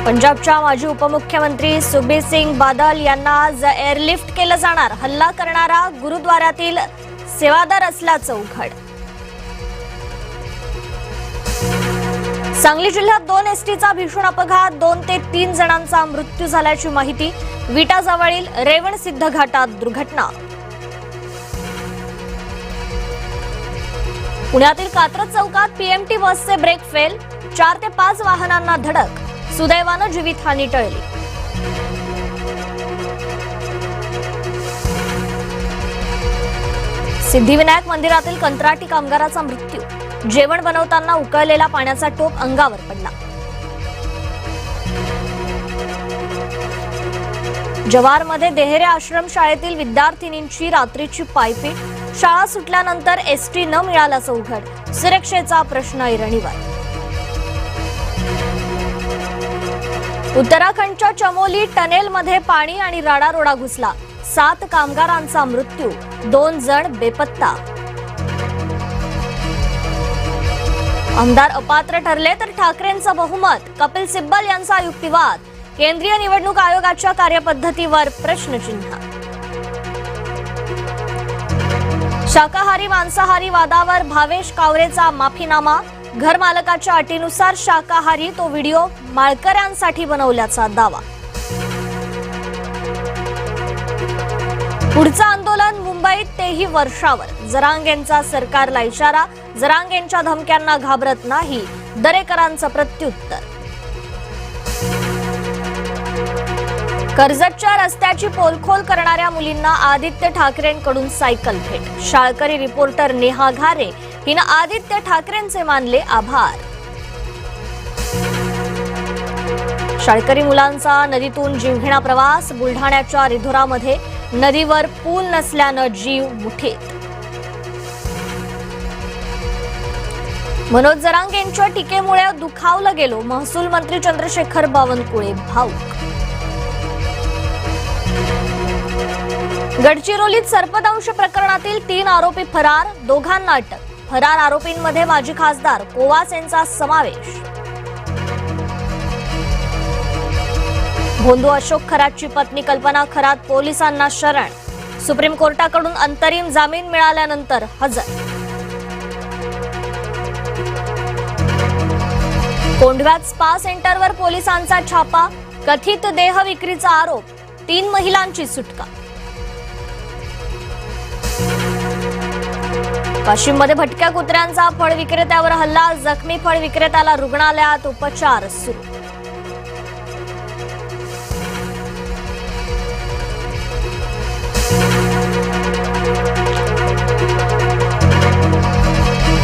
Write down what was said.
पंजाबच्या माजी उपमुख्यमंत्री सुखबीर सिंग बादल यांना आज एअरलिफ्ट केलं जाणार. हल्ला करणारा गुरुद्वारातील सेवादार असल्याचं उघड. सांगली जिल्ह्यात 2 एसटीचा भीषण अपघात. 2 ते 3 जणांचा मृत्यू झाल्याची माहिती. विटाजवळील रेवणसिद्ध घाटात दुर्घटना. पुण्यातील कात्रज चौकात पीएमटी बसचे ब्रेक फेल. 4 ते 5 वाहनांना धडक. सुदैवानं जीवितहानी टळली. सिद्धिविनायक मंदिरातील कंत्राटी कामगाराचा मृत्यू. जेवण बनवताना उकळलेला पाण्याचा टोप अंगावर पडला. जव्हारमध्ये देहेरे आश्रमशाळेतील विद्यार्थिनींची रात्रीची पायपीट. शाळा सुटल्यानंतर एसटी न मिळाल्याचं उघड. सुरक्षेचा प्रश्न ऐरणीवर. उत्तराखंडच्या चमोली टनेलमध्ये पाणी आणि राडारोडा घुसला. 7 कामगारांचा मृत्यू. 2 जण बेपत्ता. आमदार अपात्र ठरले तर ठाकरेंचं बहुमत. कपिल सिब्बल यांचा युक्तिवाद. केंद्रीय निवडणूक आयोगाच्या कार्यपद्धतीवर प्रश्नचिन्ह. शाकाहारी मांसाहारी वादावर भावेश कावरेचा माफीनामा. घरमालकाच्या अटीनुसार शाकाहारी तो व्हिडिओ माळकऱ्यांसाठी बनवल्याचा दावा. पुढचं आंदोलन मुंबईत, तेही वर्षावर. जरांगेंचा सरकारला इशारा. जरांगेंच्या धमक्यांना घाबरत नाही. दरेकरांचं प्रत्युत्तर. कर्जतच्या रस्त्याची पोलखोल करणाऱ्या मुलींना आदित्य ठाकरेंकडून सायकल भेट. शाळकरी रिपोर्टर नेहा घारे हिनं आदित्य ठाकरेंचे मानले आभार. शाळकरी मुलांचा नदीतून जीवघेणा प्रवास. बुलढाण्याच्या रिधोरामध्ये नदीवर पूल नसल्यानं जीव मुठीत. मनोज जरांगेंच्या टीकेमुळे दुखावलं गेलो. महसूल मंत्री चंद्रशेखर बावनकुळे भाऊक. गडचिरोलीत सर्पदंश प्रकरणातील 3 आरोपी फरार. 2घांना अटक. फरार आरोपींमध्ये माजी खासदार कोवास यांचा समावेश. भोंदू अशोक खरातची पत्नी कल्पना खरात पोलिसांना शरण. सुप्रीम कोर्टाकडून अंतरिम जामीन मिळाल्यानंतर हजर. कोंढव्यात स्पा सेंटरवर पोलिसांचा छापा. कथित देह विक्रीचा आरोप. 3 महिलांची सुटका. वाशिममध्ये भटक्या कुत्र्यांचा फळ विक्रेत्यावर हल्ला. जखमी फळ विक्रेत्याला रुग्णालयात उपचार सुरू.